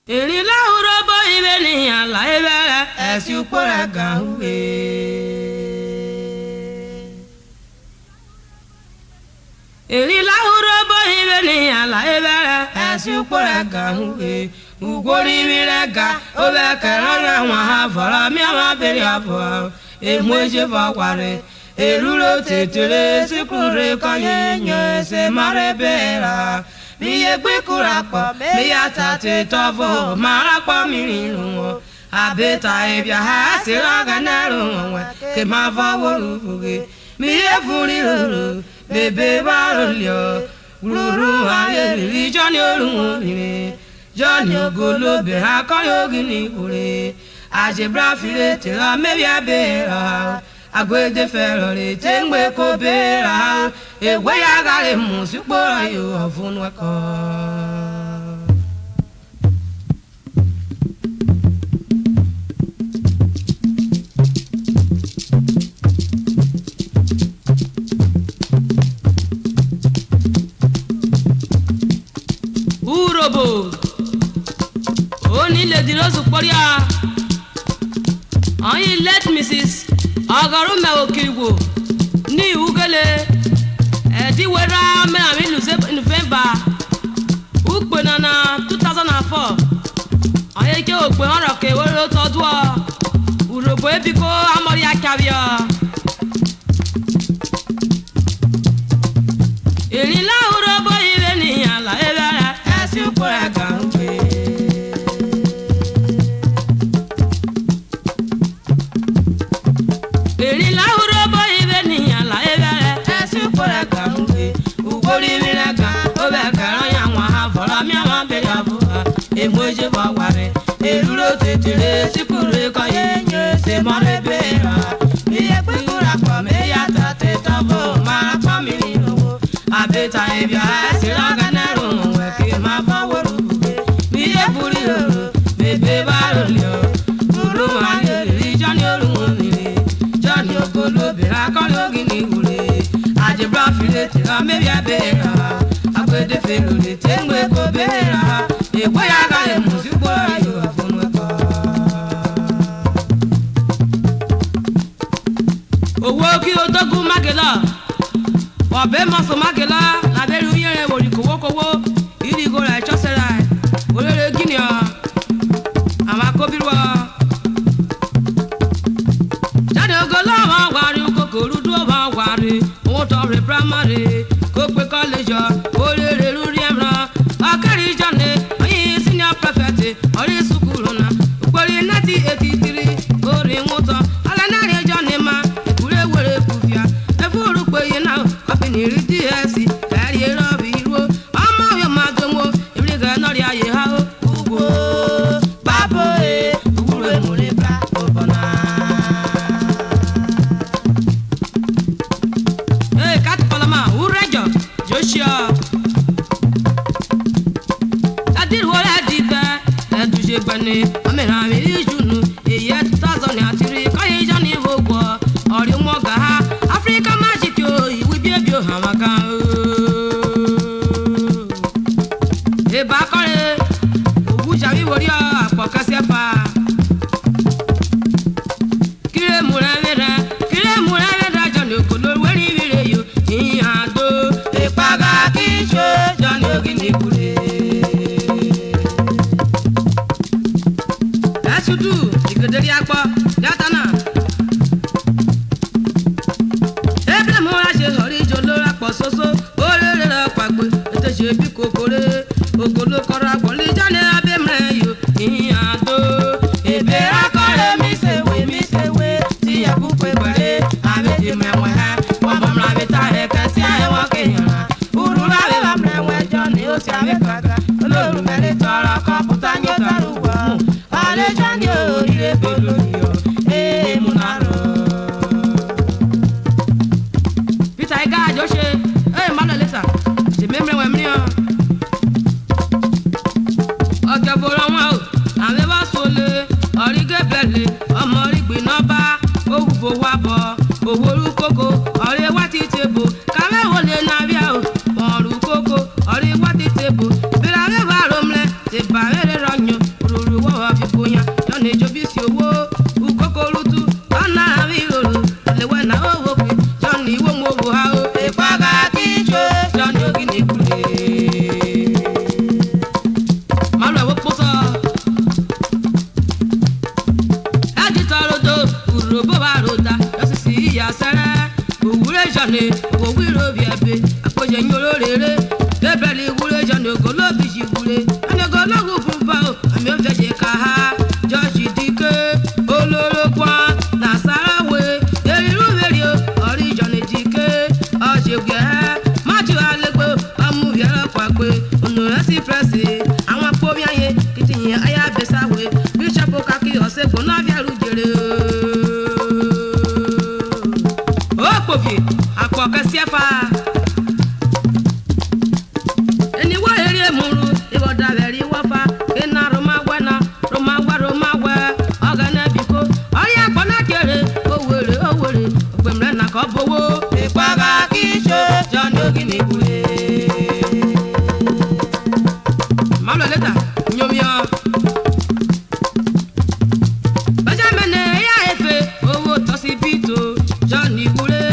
Eri la urobo ibe ni ala ebere esi ukpora gawe. Eri la urobo ibe ni ala ebere esi ukpora gawe. Ugori mirega obe keranya wa ha fora mi ama beri afo. Emweje fakware eruro tetere sikure kanyenye se marebera. Miye gbekurapo miya tate tovo marapo mirinu abeta ebia ha siraga naru ke ma faworu fuge miye furi ruru bebe barolio ruru aye Johnny orun Johnny ogolobe ha koyo gini ore ajebra fire te la mebia bera agwede ferore tengbe ko bera ewe ya gare mu sipora yo ofunu ko urobo oni le diro suporia I let Mrs. Agarume Okirigbo ní ugele ediwera me ami November ukpenana 2004 ayeke okpe oro ke woro todu urogbo ebiko amori akabia elila urogbo ire ni ala ebere esi ukpora ganwe elila urogbo ire ni ala ebere esi ukpora ganwe ugori mirega obe karanya wa ha fora mi ama beri afu emweje fakware eruro tetere sikure kanyenye se marebera miye gbekurapo meya tate tovo marapo mirinu abeta ebia siraga naru ke ma faworu miye furi ruru bebe barolio ruru aye Johnny orun Johnny ogolobe akolo gini ure ajebra fire te la mebia bera agwede felule tengwe ko bera ewe ya gale musiko ayo afunu ko owo ki odogun magela obe maso magela na beru yere wori kowo irigo ra chosera orere gini amakobiruwa jade ogolo wa wari kokoro do wa wari o to re primary ko pe college orere ruri emra akari Johnny oyin senior prefect ori sukuru na gbori 1983 ori nwuto ala na Johnny ma ekure were kufia efuru pe yina company ri DSC kari robi iro omo yo madomo ibri ga nori aye ha ugwo babo uguru emure bra obona kat palama urejo Joshua adir wala diba eduje gbani amera mi junu eye 2003 kai Johnny vogo ori mo ga ha Africa magic yo iwi bie ha maka e ba kore oguja wi wori apokase fa kire murere Johnny okolo weri wire yo ado e paga kicho Johnny ogini kure asudu ikederi agbo datana ebre mo ase hori jolo apo soso orere ra pagbe eteje bi kokore ogolo kora gboli Johnny abemre yo ado ebe akore mi sewe ti akupe gbere ameji mewe ha wa bamra beta he kasi aye wa kenyara urura be bamre we Johnny o si ave kaga oloru mere toro ko puta nyo taruwa ale Johnny o ire boloriyo munaro Peter Iga Joshe malo lesa se memre we mri oke foro wa o ave ba sole orige bele omo rigbi noba ogufo wa bo oworu koko ore wa ti tebo kame wole na bia o oru koko ore wa ti tebo bira re ba romle te ba re ronyo Johnny owiro bi ebe apoje nyoro rere ebeli wure Johnny ogolo bi jigure anego logu bumba o ami o feje ka ha George dike oloro kwa na sarawe eriru merio ori Johnny dike o segbe maju alegbo amu yara kwagbe onu resi presi àwọn pomi aye kitiyin aya besawe bishop okaki osegbo na biaru jere Akọkẹsíẹfà eniwa eri emuru iwoda beri wafa ina romawana romawa ogana biko ori akpona kere owere ogbemre na ko bowo ipaga kisho Johnny ogini bure malo leta nyomio Benjamin ya efe owo tosibito Johnny bure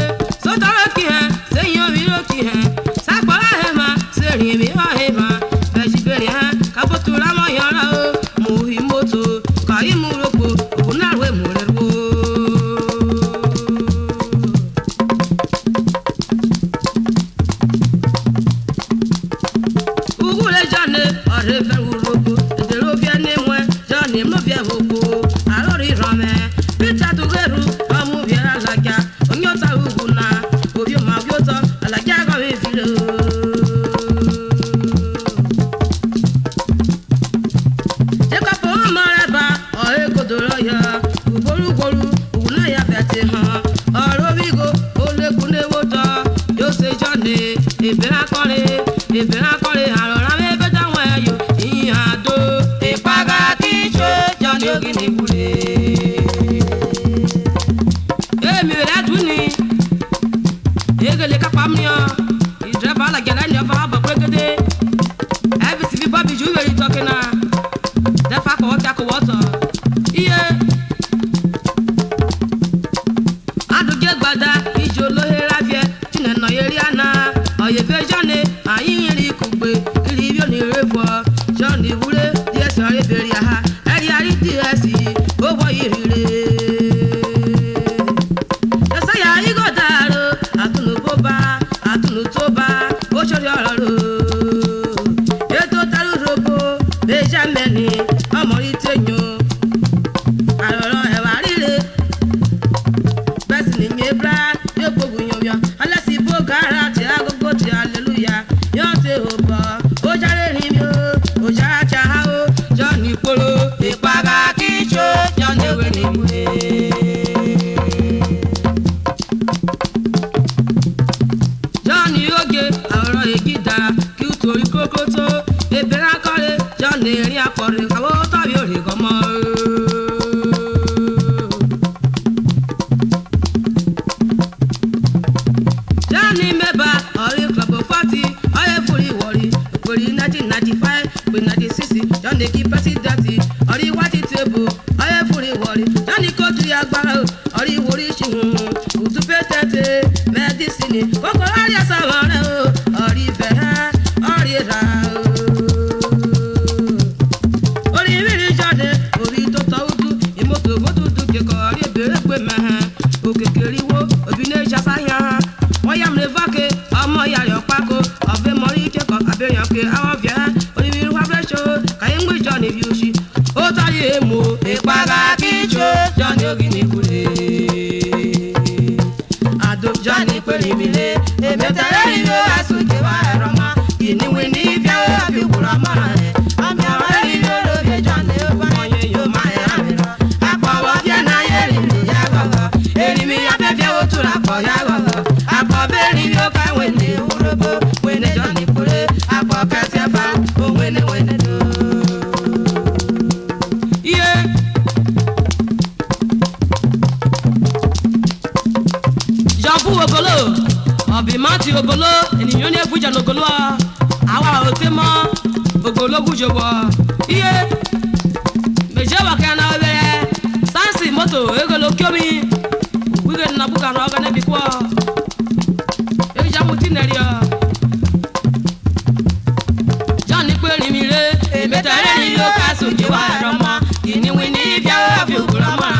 Johnny kweli mire emetare ni yo kasu jiwa roma ini wini bia obi ugura ma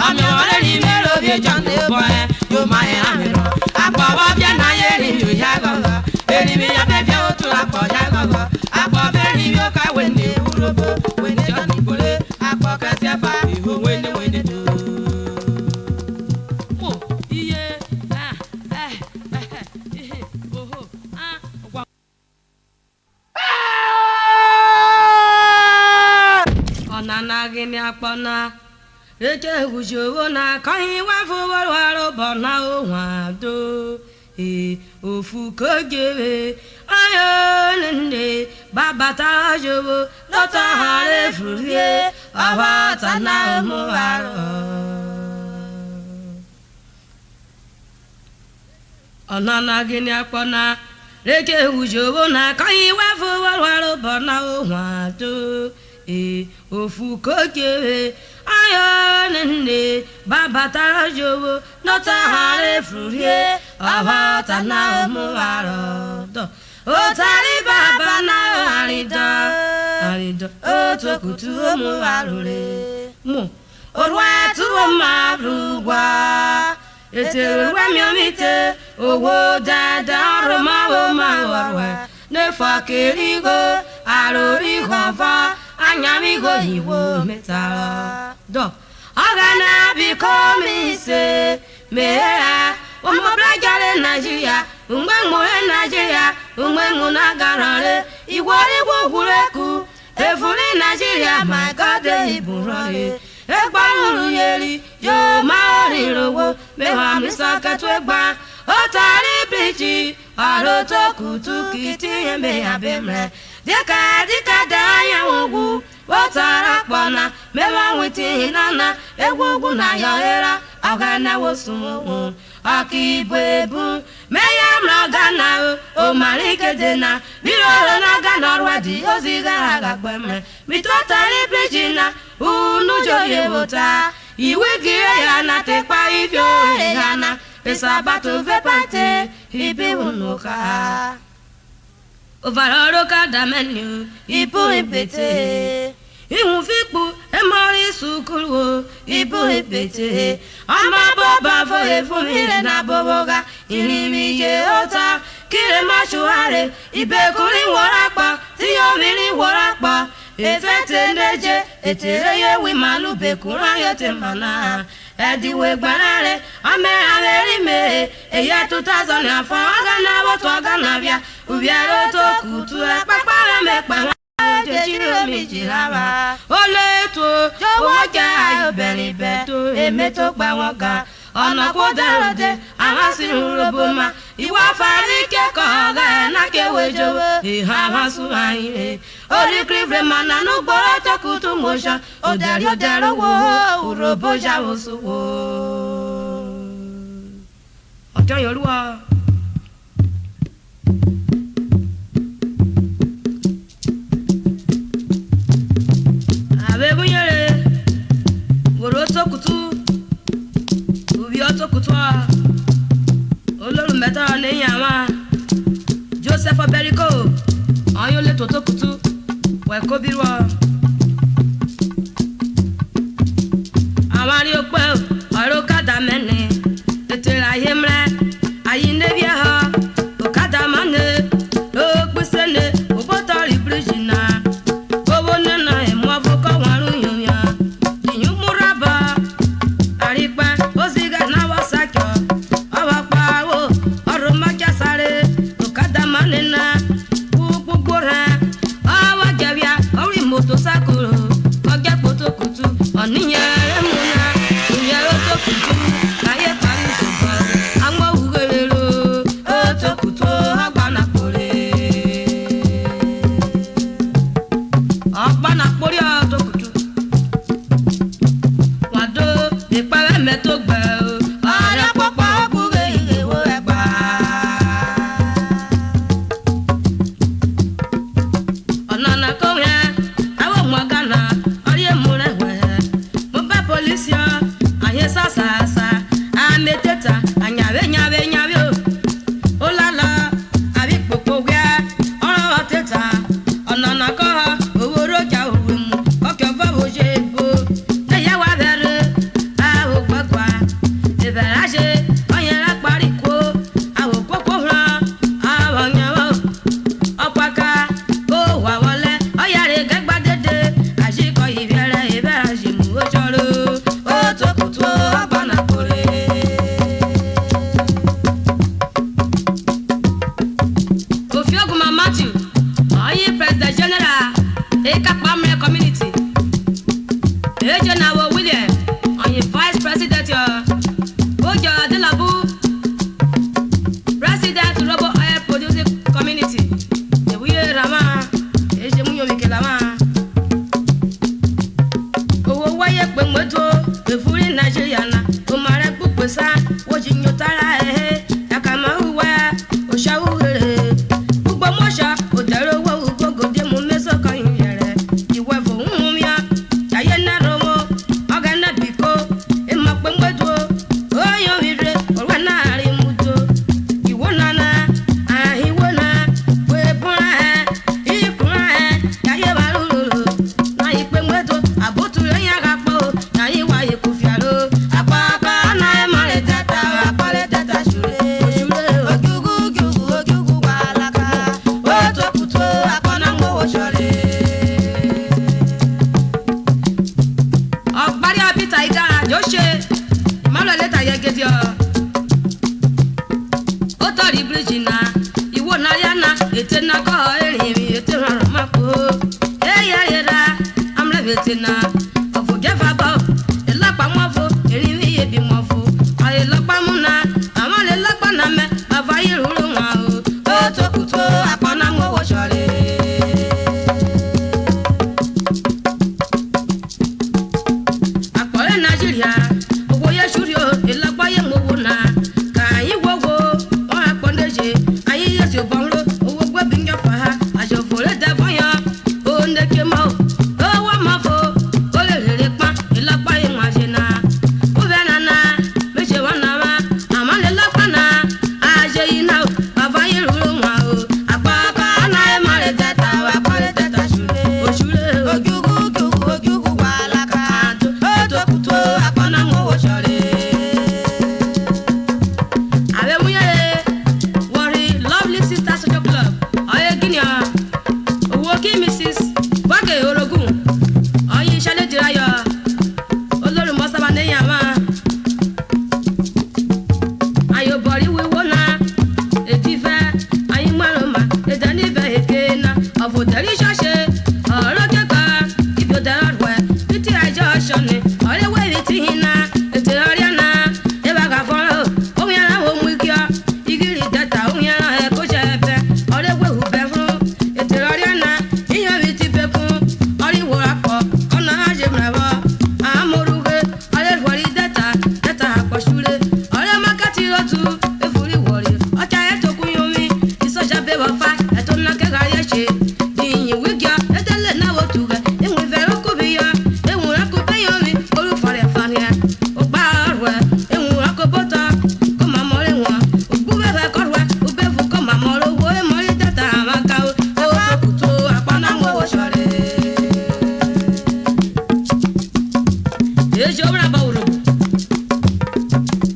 ami ore ni mero bi Johnny boy yo ma e amiro akwa wa bia na ye ri yo ya gogo eri mi ya be bia otu akpo ya gogo akpo be ri yo ka we ni urobo we ni jo ni bole akpo ka se fa iho we ni do mo iye oho onana gini akpona eche gujowo na kan wa foworo arobo na ohun ado ofu kojere ayo ninde baba ta jowo lota hare furie awa tana mu aro onana gini akpona eche gujowo na kan wa foworo arobo na ohun ado ofu kojere ayo ninde baba ta jowo lota hare furie awa tana mu aro do o tari baba na arido o tokutu mu arure mu orwa tu marugwa eteruwa mi omite owo dada roma o ma warwa ne fakirigo arori khova anyami go hiwo metara do agana bi komise mera omo brajale Nigeria umwengu Nigeria umwengu na garare iwori gugureku efuri Nigeria my god iburore egbaruru yeri yo maori rowo mewa misaka twegba otari bichi aroto kutukiti yembe abemre dika danya ugu otara kpona mewa witi nana egwugu na yohera agana wosumu akibebu meya mragana o marike dena biroro na gana rwadi ozigara gagbemre mitotari bijina unu joye bota iwigire ya na tekpa ifyo ehana pesabato vepate ibi unuka ovaroro kadamenu ibu ipete ihun fipu emori sukuru ibu ipete ama boba foye fumire na boboga irimiye ota kire mashuare ibekuri warapa tiyomiri warapa efete ndeje etereye wi malu bekura yote mana ediwe gbarare ame averi me eya 2000 afọ agana woto agana bia ubiaro to kutu apapara mepa jejiro mi jiraba oleto jowo ja iberibe to emeto gba won ga ona ko darode awasi roboma iwa farike ko ga na kewejo iha wasu aire ori krivre mana no gboro to kutu mosha odari wo urobo ja osuwo ojo yoruwa abebunyere goro to kutu ubi oto kutu olorun meta ni yawa Joseph Oberico ayole to kutu we ko biwo awari ope oro kada mene etera yemre ayinde bia ha okada mane ogbesene obotori bridgina owo nana emu avoko waru yunya yumuraba aripa oziga na wasakyo awapa wo oro makasare okada mane na gbogora awa jabia ori moto sakuro oge poto kutu oniye remuna uye oto kutu aye pari sobo anwo ugerero oto kutu agbana pore oto kutu wado ipare meto gbe ara popo bure ewo egba onana ko he awo mwagana ori emure we mo ba police aye sasa ameteta anyawe o lala abi popo gbe oro teta onana ko oworo ja owo betina ofo gefa ba elapa mo fo erin mi ye bi mo fo ale lopa mu na àwọn le lopa na me baba yiru wa o to kuto apana mo wo sore akore Nigeria owo ye shurio elapa ye mo wo na kan yi wowo won apondeje ayi ye ti bonro owo gbe bi njo fa ha aso fore da foyan o ne ke mo o wa ma fo o le rere pa elapa ye mo ase na o be na na me se wa na ma ama le lapa na aje ina o baba ye ru wa o apa pa na e ma le teta wa pa le teta shure o shure ojugu wa la ka to kuto apana mo wo sore ave muye worry lovely sister social club oye ginia owo ki Mrs. Wage Orogun oyin sale dirayo olorun mo saba neyan ma ayo bori wiwo na edife ayin maroma edani be ekena of oderi shoshe oro keka ibyo darwe piti ajo shone ore we ti hina ete oriana e ba ga foro o yana wo mu ikio igiri data o yana e ko shepe ore we hu be fun ete oriana iyan mi ti pekun ori wo apo ona aje bravo amoruge ore wori data apo shure ore makati rotu e furi wori ocha e to kun yomi isoja be wa fa e to na ke ga ye se yin wigya e tele na wo tuge e mu ve ro ko bi ya e mu ra ko be yomi oru fare fare o gba rwe e mu ra ko bota ko ma mo re won o gbu be ko rwe o be fu ko ma mo ro wo e mo ri data ma ka o to kuto apana mo wo sore e jo bra ba uru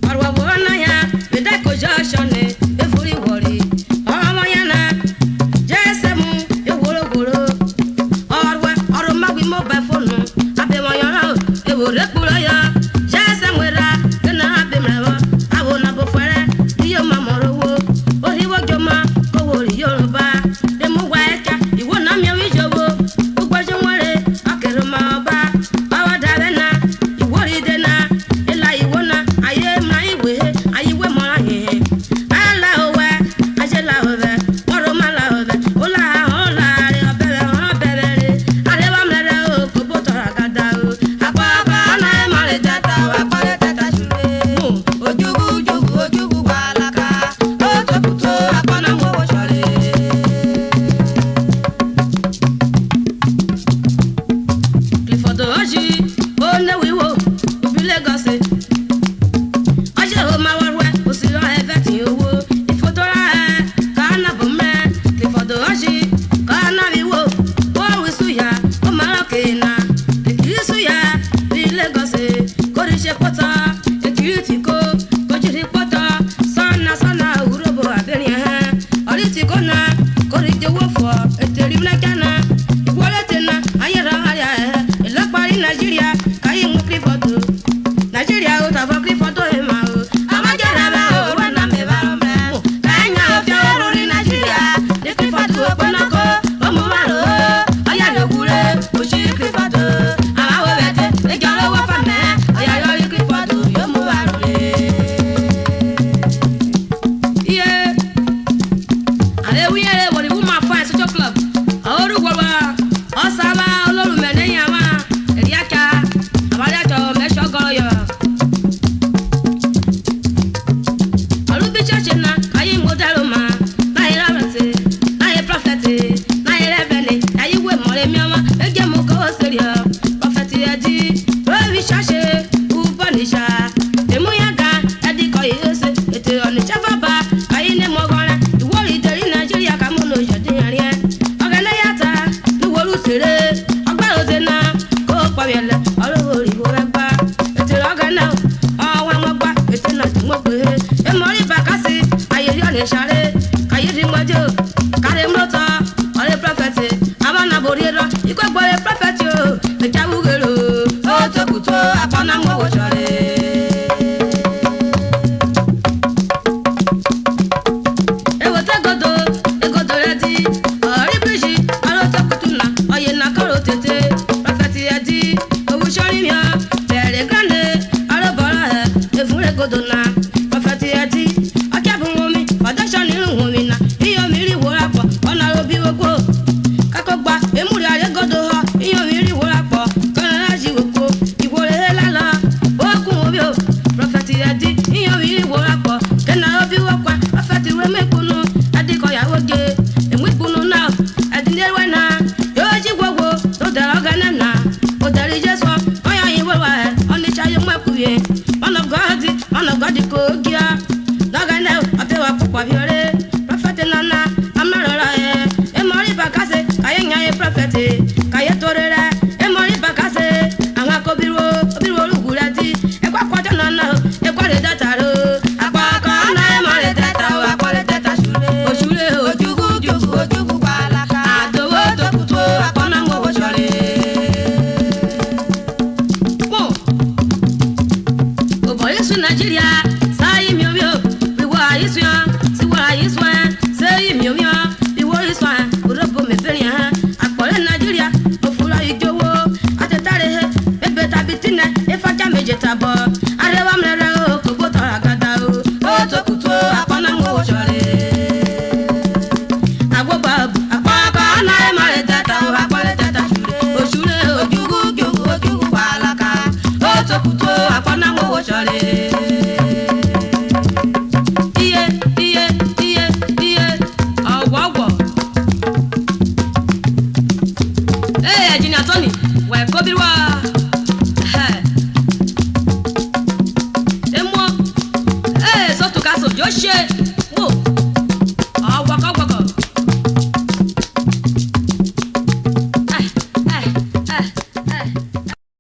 arwa wo na ya be da ko jo shone e furi wori ọmọ ya na jese mu e woro woro orwa oro magwi mo ba fonu abe mo yoro e wore puro ya jese mwera na abe mrewo awo na bo fere iyo ma moro wo ori wo joma ko wori Yoruba de mu wa eka iwo na mi wi jowo ugbo je nwere akere ma ba bawa da be na iwori de na ila iwo na aye ma iwe ayiwe mo ra he ala owe ajela owe oro ma la owe ola ola re obere re are wa mre o ko bo tora gada o apa na e ma le tata wa pa le tata shure ojugu wa la ka o to kuto apana mo wo sore Clifford Oji o ne wiwo obi Lagos ọjọ́ ò máa wọ́rọ́ ẹ̀ kò sí lọ ẹ̀fẹ́ tí owó ìfòtòrà ẹ̀ kàánà bò mẹ́ Clifford Oji kàánà mi wò ó wí súyà ó máa rọ̀ kéèna èkìrí súyà bí Lagos kò rí ṣe pọ́tọ́ èkìrí tí kò jírí pọ́tọ́ sọ́nà òwúrọ̀bọ̀ àbẹ̀rẹ̀ ẹ̀hẹ́n ọ̀rí tí kò na kò rí jẹ́wọ́ fọ́ ètè rí mẹ́kánná ìwọlé tẹ̀ná ayẹ̀rọ̀ àríà ẹ̀ ìlọ́parí Nàìjíríà káyé mú Clifford Nigeria o ta fo Clifford e ma o amajara ba o wa na me ba o me kanya o fi o ri Nigeria de Clifford o ponoko o mu ma ro o ya yo gure o shi Clifford ama wo bete e jaro wo fa me o ya yo Clifford yo mu wa ro le iye ale wi ere wo ri woman fine social club oru gwo wa o sama olorun me ni ama eri aka abale to me shogoro yo Alubi church na ayi modelo ma na ira rete na e prophet na ire bene ayi we more mi ama ege mo ko serio prophet edi we church u bonisha emu yaga edi ko yese ete oni chafaba ayi ne mo gore iwori deri Nigeria ka mo no jodi ari e ogene yata ni woru tere ogba ode na ko pawele olori wo gba ete ogene ọwa mogba ete na mo pe e mori bakasi aye yo le sare kayi ri mojo kare moto ore prophet abana boriro ikwe gbore prophet o e jawugero o to kuto apana mo wo sore e wo te godo re di ori bridge aro to kutuna oye na ko kuye man of God kogia daga na abewa pupwa biore prophet nana amarora e mori bakase kayenya e prophet kaye torera e mori bakase àwọn akobiro olugurati e kwa kwajo nana e kwa le dataro apa ka na e mori data wa kwa le data shure ojugu balaka adowo to kuto akona ngo boshore po o boy su Nigeria sai mi oyo we wa isu si wa isu sai mi oyo we wa isu orobo me feri ha apore Nigeria ofura ijowo atetare bebe tabitine e faja meje tabo arewa mrere o ko botora gada o to kuto akona ngo boshore agboba apaka na e mare data o apore data shure ojugu balaka o to kuto akona ngo boshore Kobirwa emo so to kaso Joshua